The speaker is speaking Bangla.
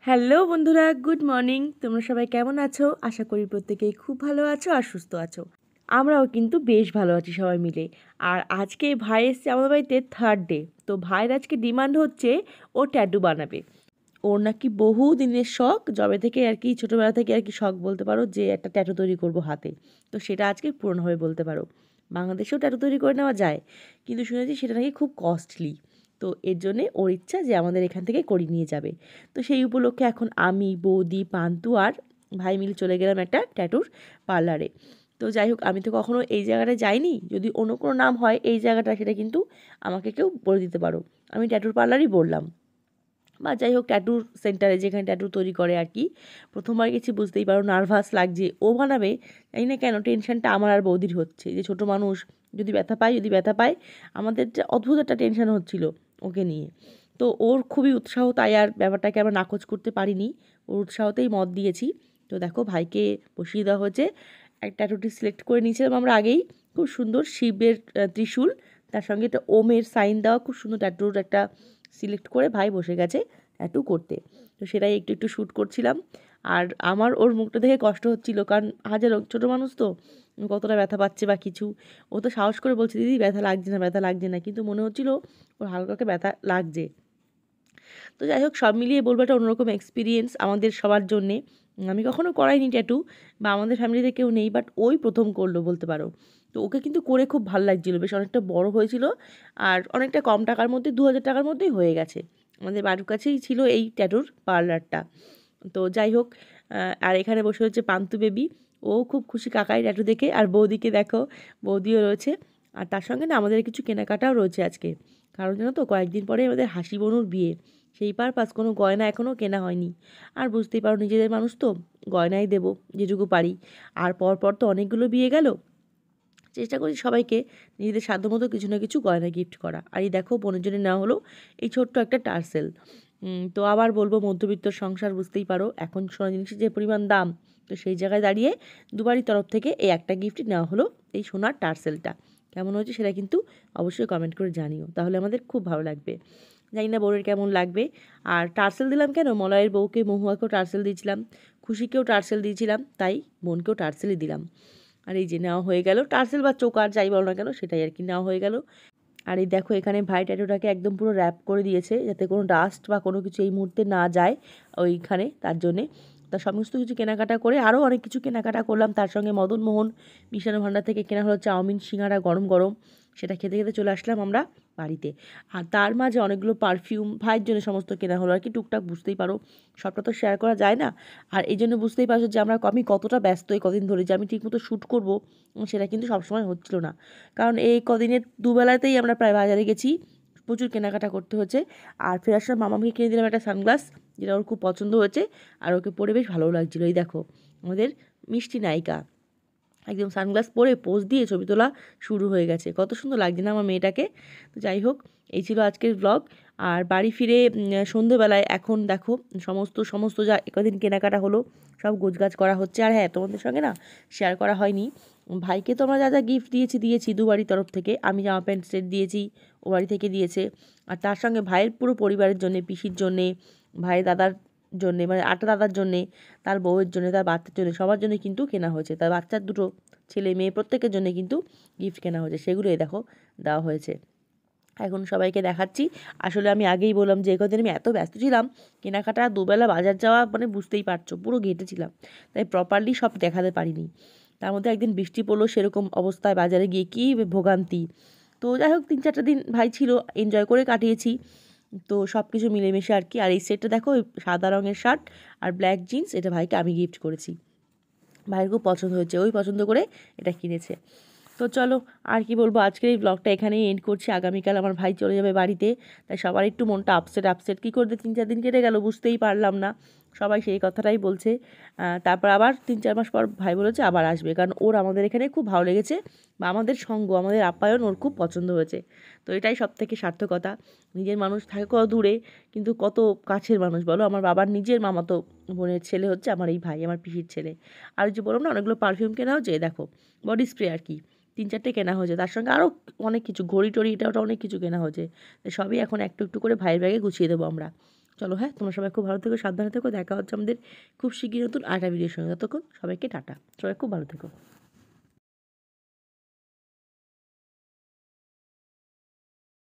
হ্যালো বন্ধুরা, গুড মর্নিং। তোমরা সবাই কেমন আছো? আশা করি প্রত্যেকেই খুব ভালো আছো আর সুস্থ আছো। আমরাও কিন্তু বেশ ভালো আছি সবাই মিলে। আর আজকে ভাই এসছে আমাদের বাড়িতে থার্ড ডে। তো ভাইয়ের আজকে ডিমান্ড হচ্ছে ও ট্যাটু বানাবে। ওর নাকি বহু দিনের শখ, যবে থেকে আর কি ছোটোবেলা থেকে আর কি শখ বলতে পারো, যে একটা ট্যাটু তৈরি করব হাতে। তো সেটা আজকে পূরণ হবে বলতে পারো। বাংলাদেশেও ট্যাটু তৈরি করে নেওয়া যায়, কিন্তু শুনেছি সেটা নাকি খুব কস্টলি। তো এর জন্যে ওর ইচ্ছা যে আমাদের এখান থেকে করিয়ে নিয়ে যাবে। তো সেই উপলক্ষে এখন আমি, বৌদি, পান্তু আর ভাই মিলে চলে গেলাম একটা ট্যাটুর পার্লারে। তো যাই হোক, আমি তো কখনো এই জায়গাটায় যাইনি। যদি অন্য কোনো নাম হয় এই জায়গাটা, সেটা কিন্তু আমাকে কেউ বলে দিতে পারো। আমি ট্যাটুর পার্লারই বললাম, বা যাই হোক ট্যাটুর সেন্টারে যেখানে ট্যাটু তৈরি করে আর কি। প্রথমবার গেছি, বুঝতেই পারো নার্ভাস লাগছে। ও বানাবে, জানি না কেন টেনশনটা আমার আর বৌদির হচ্ছে, যে ছোটো মানুষ যদি ব্যথা পায়। আমাদের যে অদ্ভুত একটা টেনশন হচ্ছিল ওকে নিয়ে। তো ওর খুবই উৎসাহ, তাই আর ব্যাপারটাকে আমরা নাকচ করতে পারিনি। ওর উৎসাহতেই মত দিয়েছি। তো দেখো ভাইকে বসিয়ে দেওয়া হয়েছে। একটা ট্যাটুটি সিলেক্ট করে নিয়েছিলাম আমরা আগেই। খুব সুন্দর শিবের ত্রিশূল, তার সঙ্গে একটা ওমের সাইন দেওয়া খুব সুন্দর ট্যাটুর একটা সিলেক্ট করে ভাই বসে গেছে ট্যাটু করতে। তো সেটাই একটু একটু শ্যুট করছিলাম। আর আমার ওর মুখটা দেখে কষ্ট হচ্ছিল, কারণ হাজারো ছোটো মানুষ তো, কতটা ব্যথা পাচ্ছে বা কিছু। ও তো সাহস করে বলছে, দিদি ব্যথা লাগছে না, ব্যথা লাগছে না, কিন্তু মনে হচ্ছিল ওর হালকা ব্যথা লাগছে। তো যাই হোক, সব মিলিয়ে বলবো একটা অন্যরকম এক্সপিরিয়েন্স আমাদের সবার জন্যে। আমি কখনো করাইনি ট্যাটু, বা আমাদের ফ্যামিলিতে কেউ নেই, বাট ওই প্রথম করলো বলতে পারো। তো ওকে কিন্তু করে খুব ভালো লাগছিলো, বেশ অনেকটা বড় হয়েছিল। আর অনেকটা কম টাকার মধ্যে, 2,000 টাকার মধ্যেই হয়ে গেছে। আমাদের বাড়ির কাছেই ছিল এই ট্যাটুর পার্লারটা। তো যাই হোক, আর এখানে বসে হচ্ছে পান্তু বেবি। ও খুব খুশি কাকাই ট্যাটু দেখে। আর বৌদিকে দেখো, বৌদিও রয়েছে। আর তার সঙ্গে না আমাদের কিছু কেনাকাটাও রয়েছে আজকে। কারণ জানো তো, কয়েকদিন পরে আমাদের হাসি বোনুর বিয়ে। সেই পারপাস কোনো গয়না এখনও কেনা হয়নি। আর বুঝতেই পারো নিজেদের মানুষ তো, গয়নাই দেবো যেটুকু পারি। আর পর তো অনেকগুলো বিয়ে গেল। চেষ্টা করি সবাইকে নিজেদের সাধ্যমতো কিছু না কিছু গয়না গিফট করা। আর এই দেখো, বোনের জন্য নেওয়া হলো এই ছোট্ট একটা টার্সেল। তো আবার বলবো, মধ্যবিত্ত সংসার, বুঝতেই পারো এখন সোনা জিনিসের যে পরিমাণ দাম। তো সেই জায়গায় দাঁড়িয়ে দুবারই তরফ থেকে এই একটা গিফটই নেওয়া হলো, এই সোনার টার্সেলটা। কেমন হয়েছে সেটা কিন্তু অবশ্যই কমেন্ট করে জানিও, তাহলে আমাদের খুব ভালো লাগবে। জানি না বোনের কেমন লাগবে। আর টার্সেল দিলাম কেন, মলয়ের বউকে, মহুয়াকেও টার্সেল দিয়েছিলাম, খুশিকেও টার্সেল দিয়েছিলাম, তাই বোনকেও টার্সেলই দিলাম। আর এই যে নেওয়া হয়ে গেল টার্সেল বা চোকার যাই বলো না কেন, সেটাই আর কি নেওয়া হয়ে গেল। আর এই দেখো, এখানে ভাই ট্যাটুটাকে একদম পুরো র্যাপ করে দিয়েছে, যাতে কোনো ডাস্ট বা কোনো কিছু এই মুহূর্তে না যায় ওইখানে, তার জন্যে। তা সমস্ত কিছু কেনাকাটা করে আরও অনেক কিছু কেনাকাটা করলাম। তার সঙ্গে মদনমোহন মিষ্টান্ন ভাণ্ডার থেকে কেনা হলো চাউমিন, সিঙ্গারা গরম গরম। সেটা খেতে খেতে চলে আসলাম আমরা বাড়িতে। আর তার মাঝে অনেকগুলো পারফিউম ভাইয়ের জন্য সমস্ত কেনা হলো আর কি, টুকটাক, বুঝতেই পারো সবটা তো শেয়ার করা যায় না। আর এই জন্য বুঝতেই পারছো যে আমি কতটা ব্যস্ত এই কদিন ধরে, যে আমি ঠিকমতো শ্যুট করবো সেটা কিন্তু সবসময় হচ্ছিল না। কারণ এই কদিনের দুবেলাতেই আমরা প্রায় বাজারে গেছি, প্রচুর কেনাকাটা করতে হচ্ছে। আর ফেরার সময় মামাকে কিনে দিলাম একটা সানগ্লাস, যেটা ওর খুব পছন্দ হয়েছে। আর ওকে পরে বেশ ভালোও লাগছিলো। এই দেখো, আমাদের মিষ্টি নায়িকা একদম সানগ্লাস পরে পোজ দিয়ে ছবি তোলা শুরু হয়ে গেছে। কত সুন্দর লাগছে না আমার মেয়েটাকে। তো যাই হোক, এই ছিল আজকের ব্লগ। আর বাড়ি ফিরে সন্ধেবেলায় এখন দেখো, সমস্ত যা একদিন কেনাকাটা হলো সব গোছগাছ করা হচ্ছে। আর হ্যাঁ, তোমাদের সঙ্গে না শেয়ার করা হয়নি, ভাইকে তো আমরা যা গিফট দিয়েছি দুবারই তরফ থেকে। আমি জামা প্যান্ট সেট দিয়েছি, ও বাড়ি থেকে দিয়েছে। আর তার সঙ্গে ভাইয়ের পুরো পরিবারের জন্যে, পিসির জন্যে, ভাইয়ের দাদার জন্যে, মানে আটা দাদার জন্যে, তার বউয়ের জন্য, তার বাচ্চার জন্য, সবার জন্য কিন্তু কেনা হয়েছে। তার বাচ্চার দুটো ছেলে মেয়ে প্রত্যেকের জন্য কিন্তু গিফট কেনা হয়েছে, সেগুলো এই দেখো দেওয়া হয়েছে। এখন সবাইকে দেখাচ্ছি। আসলে আমি আগেই বললাম যে কদিন আমি এত ব্যস্ত ছিলাম, কেনাকাটা, দুবেলা বাজার যাওয়া, মানে বুঝতেই পারছো পুরো ঘেঁটেছিলাম, তাই প্রপারলি সব দেখাতে পারিনি। তার মধ্যে একদিন বৃষ্টি পড়লো, সেরকম অবস্থায় বাজারে গিয়ে কী ভোগান্তি। তো যাই হোক, 3-4টা দিন ভাই ছিল, এনজয় করে কাটিয়েছি। তো সব কিছু মিলেমিশে আর কি। আর এই সেটটা দেখো, সাদা রঙের শার্ট আর ব্ল্যাক জিন্স, এটা ভাইকে আমি গিফট করেছি। ভাইয়ের খুব পছন্দ হয়েছে, ওই পছন্দ করে এটা কিনেছে। তো চলো, আর কি বলবো, আজকের এই ব্লগটা এখানেই এন্ড করছি। আগামীকাল আমার ভাই চলে যাবে বাড়িতে, তাই সবার একটু মনটা আপসেট কী করতে 3-4 দিন কেটে গেল বুঝতেই পারলাম না। সবাই সেই কথাটাই বলছে। তারপর আবার 3-4 মাস পর ভাই বলেছে আবার আসবে, কারণ ওর আমাদের এখানে খুব ভালো লেগেছে, বা আমাদের সঙ্গ, আমাদের আপ্যায়ন ওর খুব পছন্দ হয়েছে। তো এটাই সবথেকে সার্থকতা। নিজের মানুষ থাকে কত দূরে, কিন্তু কত কাছের মানুষ বলো। আমার বাবার নিজের মামাতো বোনের ছেলে হচ্ছে আমার এই ভাই, আমার পিসির ছেলে। আর যে বললাম না, অনেকগুলো পারফিউম কেনা হচ্ছে, দেখো বডি স্প্রে আর কি, 3-4টে কেনা হয়েছে। তার সঙ্গে আরও অনেক কিছু, ঘড়ি টড়ি, এটা ওটা অনেক কিছু কেনা হয়েছে। তো সবই এখন একটু একটু করে ভাইয়ের ব্যাগে গুছিয়ে দেবো আমরা। চলো হ্যাঁ, তোমরা সবাই খুব ভালো থেকো, সাবধানে থেকো। দেখা হচ্ছে আমাদের খুব শিগগিরই নতুন আরেকটা ভিডিওর সঙ্গে। ততক্ষণ সবাইকে টাটা, সবাই খুব ভালো থেকো।